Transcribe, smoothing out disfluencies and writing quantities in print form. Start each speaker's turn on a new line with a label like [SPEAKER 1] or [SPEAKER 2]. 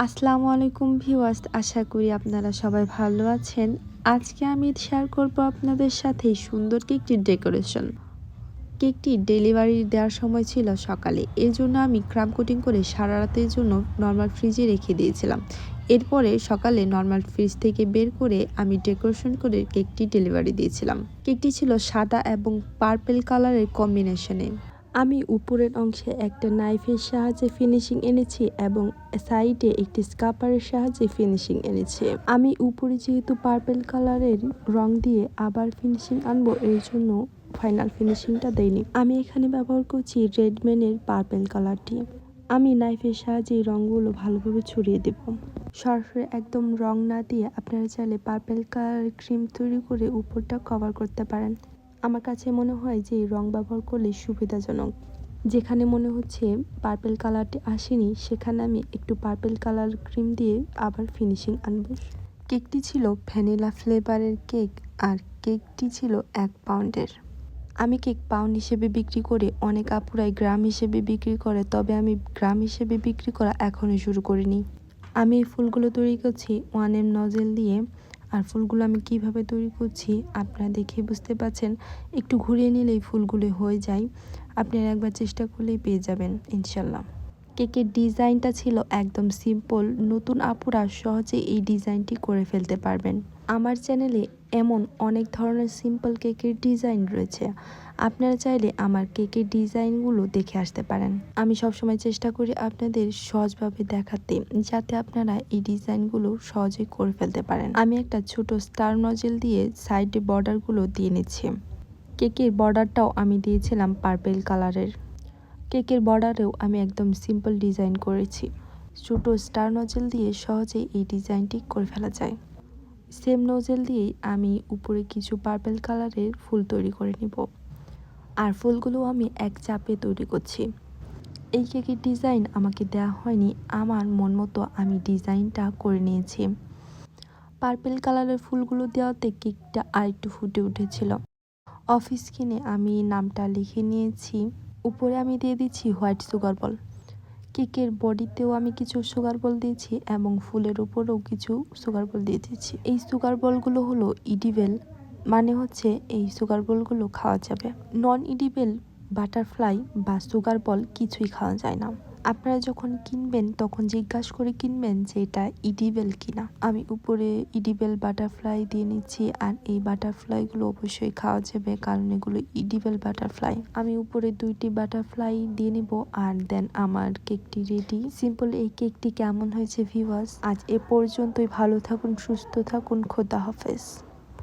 [SPEAKER 1] আসসালামু আলাইকুম ভিউয়ার্স, আশা করি আপনারা সবাই ভালো আছেন। আজকে আমি শেয়ার করব আপনাদের সাথে সুন্দর কেকটির ডেকোরেশন। কেকটি ডেলিভারি দেওয়ার সময় ছিল সকালে, এর জন্য আমি ক্রাম কোটিং করে সারা রাতের জন্য নর্মাল ফ্রিজে রেখে দিয়েছিলাম। এরপরে সকালে নর্মাল ফ্রিজ থেকে বের করে আমি ডেকোরেশন করে কেকটি ডেলিভারি দিয়েছিলাম। কেকটি ছিল সাদা এবং পার্পল কালারের কম্বিনেশনে। আমি উপরের অংশে একটা নাইফের সাহায্যে ফিনিশিং এনেছি এবং সাইডে একটি স্কাপারের সাহায্যে ফিনিশিং এনেছি। আমি উপরে যেহেতু পার্পল কালারের রং দিয়ে আবার ফিনিশিং আনবো, এর জন্য ফাইনাল ফিনিশিংটা দেইনি। আমি এখানে ব্যবহার করছি রেডম্যানের পার্পল কালারটি। আমি নাইফের সাহায্যে রঙগুলো ভালোভাবে ছড়িয়ে দেব। সরাসরি একদম রং না দিয়ে আপনারা চাইলে পার্পল কালার ক্রিম তৈরি করে উপরটা কভার করতে পারেন। আমার কাছে মনে হয় যে রং ব্যবহার করলে সুবিধাজনক। যেখানে মনে হচ্ছে পার্পল কালারটি আসেনি, সেখানে আমি একটু পার্পল কালার ক্রিম দিয়ে আবার ফিনিশিং আনব। কেকটি ছিল ভ্যানিলা ফ্লেভারের কেক, আর কেকটি ছিল 1 পাউন্ডের। আমি কেক পাউন্ড হিসেবে বিক্রি করে, অনেক আপুরাই গ্রাম হিসেবে বিক্রি করে, তবে আমি গ্রাম হিসেবে বিক্রি করা এখনও শুরু করিনি। আমি এই ফুলগুলো তৈরি করছি 1M নজেল দিয়ে। আর ফুলগুলো আমি কিভাবে তৈরি করছি আপনারা দেখে বুঝতে পারছেন। একটু ঘুরিয়ে নিলেই ফুলগুলো হয়ে যায়। আপনারা একবার চেষ্টা করলেই পেয়ে যাবেন ইনশাল্লাহ। কেকের ডিজাইনটা ছিল একদম সিম্পল, নতুন আপুরা সহজে এই ডিজাইনটি করে ফেলতে পারবেন। আমার চ্যানেলে এমন অনেক ধরনের সিম্পল কেকের ডিজাইন রয়েছে, আপনারা চাইলে আমার কেকের ডিজাইনগুলো দেখে আসতে পারেন। আমি সবসময় চেষ্টা করি আপনাদের সহজভাবে দেখাতে, যাতে আপনারা এই ডিজাইনগুলো সহজেই করে ফেলতে পারেন। আমি একটা ছোট স্টার নজেল দিয়ে সাইডে বর্ডারগুলো দিয়ে নিচ্ছি। কেকের বর্ডারটাও আমি দিয়েছিলাম পার্পল কালারের। কেকের বর্ডারেও আমি একদম সিম্পল ডিজাইন করেছি। ছোট স্টার নজেল দিয়ে সহজেই এই ডিজাইনটি করে ফেলা যায়। সেম নজেল দিয়েই আমি উপরে কিছু পার্পল কালারের ফুল তৈরি করে নিব। আর ফুলগুলো আমি এক চাপে তৈরি করছি। এই কেকের ডিজাইন আমাকে দেওয়া হয়নি, আমার মন মতো আমি ডিজাইনটা করে নিয়েছি। পার্পল কালারের ফুলগুলো দেওয়াতে কেকটা আরেকটু ফুটে উঠেছিল। অফিস কিনে আমি নামটা লিখে নিয়েছি। উপরে আমি দিয়ে দিচ্ছি হোয়াইট সুগার বল। কেকের বডিতেও আমি কিছু সুগার বল দিয়েছি এবং ফুলের উপরেও কিছু সুগার বল দিয়ে দিয়েছি। এই সুগার বলগুলো হলো ইডিবেল, মানে হচ্ছে এই সুগার বলগুলো খাওয়া যাবে। নন ইডিবেল বাটারফ্লাই বা সুগার বল কিছুই খাওয়া যায় না। আপনারা যখন কিনবেন তখন জিজ্ঞাসা করে কিনবেন যে এটা ইডিবেল কিনা। আমি উপরে ইডিবেল বাটারফ্লাই দিয়ে নিচ্ছি, আর এই বাটারফ্লাইগুলো অবশ্যই খাওয়া যাবে, কারণ এগুলো ইডিবেল বাটারফ্লাই। আমি উপরে 2টি বাটারফ্লাই দিয়ে নিব, আর দেন আমার কেকটি রেডি। সিম্পল এই কেকটি কেমন হয়েছে ভিউয়ার্স, আজ এ পর্যন্তই। ভালো থাকুন, সুস্থ থাকুন, খোদা হাফেজ।